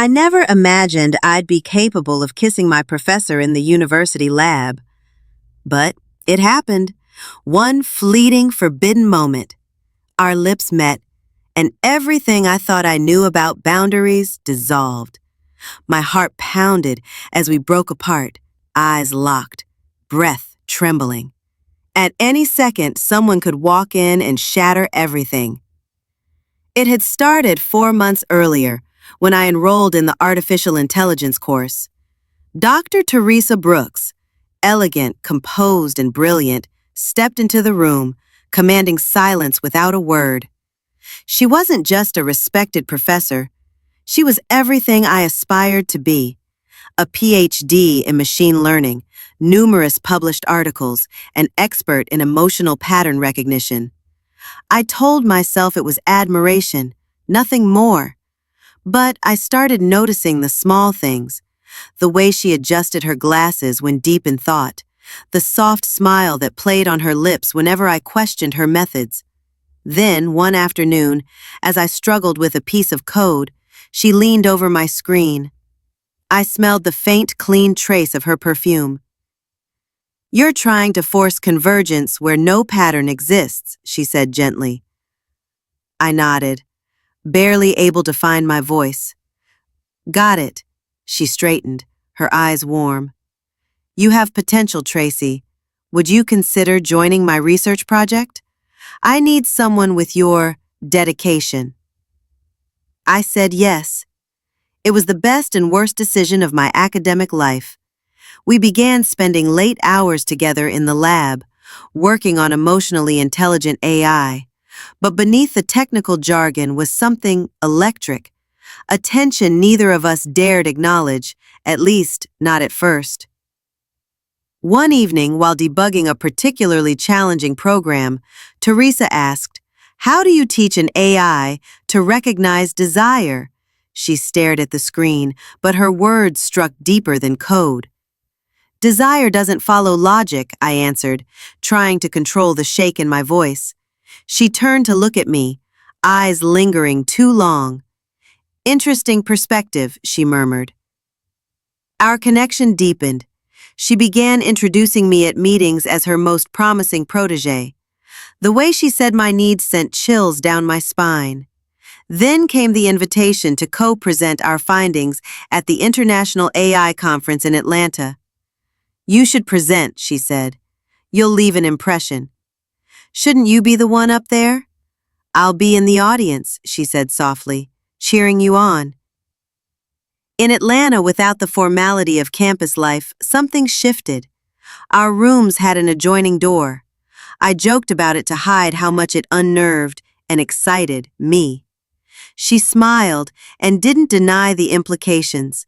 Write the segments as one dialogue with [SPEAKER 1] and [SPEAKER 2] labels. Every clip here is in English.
[SPEAKER 1] I never imagined I'd be capable of kissing my professor in the university lab. But it happened. One fleeting, forbidden moment. Our lips met, and everything I thought I knew about boundaries dissolved. My heart pounded as we broke apart, eyes locked, breath trembling. At any second, someone could walk in and shatter everything. It had started 4 months earlier, when I enrolled in the artificial intelligence course. Dr. Teresa Brooks, elegant, composed, and brilliant, stepped into the room, commanding silence without a word. She wasn't just a respected professor. She was everything I aspired to be. A PhD in machine learning, numerous published articles, an expert in emotional pattern recognition. I told myself it was admiration, nothing more. But I started noticing the small things, the way she adjusted her glasses when deep in thought, the soft smile that played on her lips whenever I questioned her methods. Then, one afternoon, as I struggled with a piece of code, she leaned over my screen. I smelled the faint, clean trace of her perfume. "You're trying to force convergence where no pattern exists," she said gently. I nodded, barely able to find my voice. "Got it." She straightened, her eyes warm. "You have potential, Tracy. Would you consider joining my research project? I need someone with your dedication." I said yes. It was the best and worst decision of my academic life. We began spending late hours together in the lab, working on emotionally intelligent AI. But beneath the technical jargon was something electric, a tension neither of us dared acknowledge, at least not at first. One evening, while debugging a particularly challenging program, Teresa asked, "How do you teach an AI to recognize desire?" She stared at the screen, but her words struck deeper than code. "Desire doesn't follow logic," I answered, trying to control the shake in my voice. She turned to look at me, eyes lingering too long. "Interesting perspective," she murmured. Our connection deepened. She began introducing me at meetings as her most promising protege. The way she said my needs sent chills down my spine. Then came the invitation to co-present our findings at the International AI Conference in Atlanta. "You should present," she said. "You'll leave an impression." "Shouldn't you be the one up there?" "I'll be in the audience," she said softly, "cheering you on." In Atlanta, without the formality of campus life, something shifted. Our rooms had an adjoining door. I joked about it to hide how much it unnerved and excited me. She smiled and didn't deny the implications.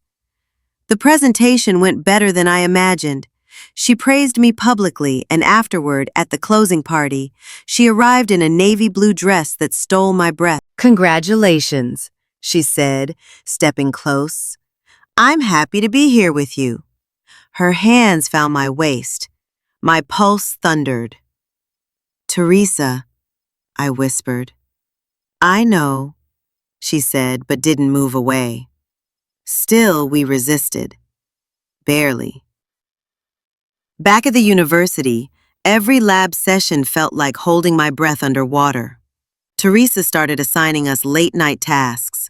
[SPEAKER 1] The presentation went better than I imagined. She praised me publicly, and afterward, at the closing party, she arrived in a navy blue dress that stole my breath. "Congratulations," she said, stepping close. "I'm happy to be here with you." Her hands found my waist. My pulse thundered. "Teresa," I whispered. "I know," she said, but didn't move away. Still, we resisted. Barely. Back at the university, every lab session felt like holding my breath underwater. Teresa started assigning us late-night tasks.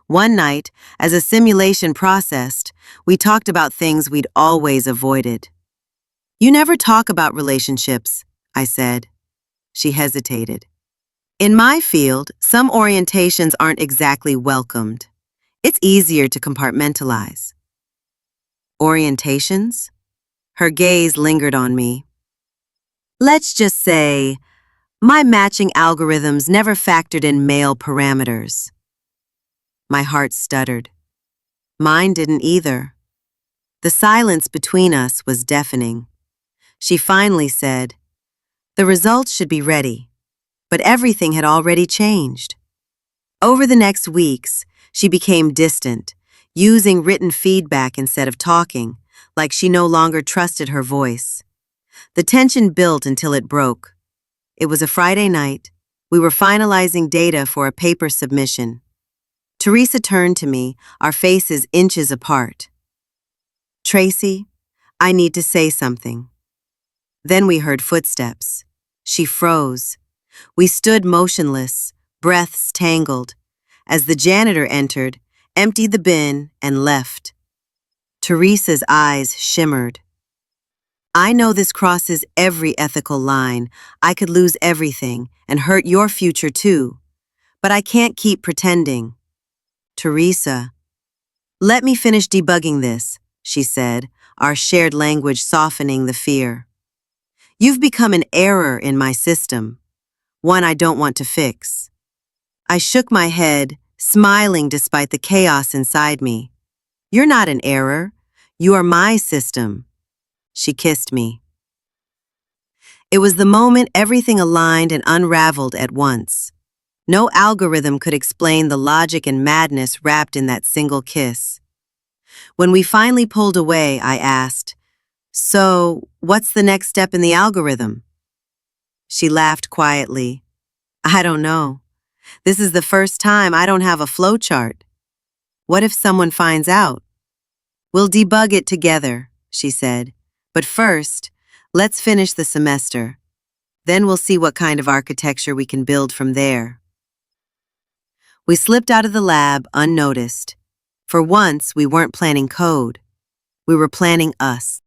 [SPEAKER 1] One night, as a simulation processed, we talked about things we'd always avoided. "You never talk about relationships," I said. She hesitated. "In my field, some orientations aren't exactly welcomed. It's easier to compartmentalize." "Orientations?" Her gaze lingered on me. "Let's just say, my matching algorithms never factored in male parameters." My heart stuttered. Mine didn't either. The silence between us was deafening. She finally said, "The results should be ready," but everything had already changed. Over the next weeks, she became distant, using written feedback instead of talking, like she no longer trusted her voice. The tension built until it broke. It was a Friday night. We were finalizing data for a paper submission. Teresa turned to me, our faces inches apart. "Tracy, I need to say something." Then we heard footsteps. She froze. We stood motionless, breaths tangled, as the janitor entered, emptied the bin, and left. Teresa's eyes shimmered. "I know this crosses every ethical line. I could lose everything and hurt your future too. But I can't keep pretending." "Teresa, let me finish debugging this," she said, our shared language softening the fear. "You've become an error in my system, one I don't want to fix." I shook my head, smiling despite the chaos inside me. "You're not an error. You are my system." She kissed me. It was the moment everything aligned and unraveled at once. No algorithm could explain the logic and madness wrapped in that single kiss. When we finally pulled away, I asked, "So, what's the next step in the algorithm?" She laughed quietly. "I don't know. This is the first time I don't have a flowchart. What if someone finds out?" "We'll debug it together," she said. "But first, let's finish the semester. Then we'll see what kind of architecture we can build from there." We slipped out of the lab unnoticed. For once, we weren't planning code. We were planning us.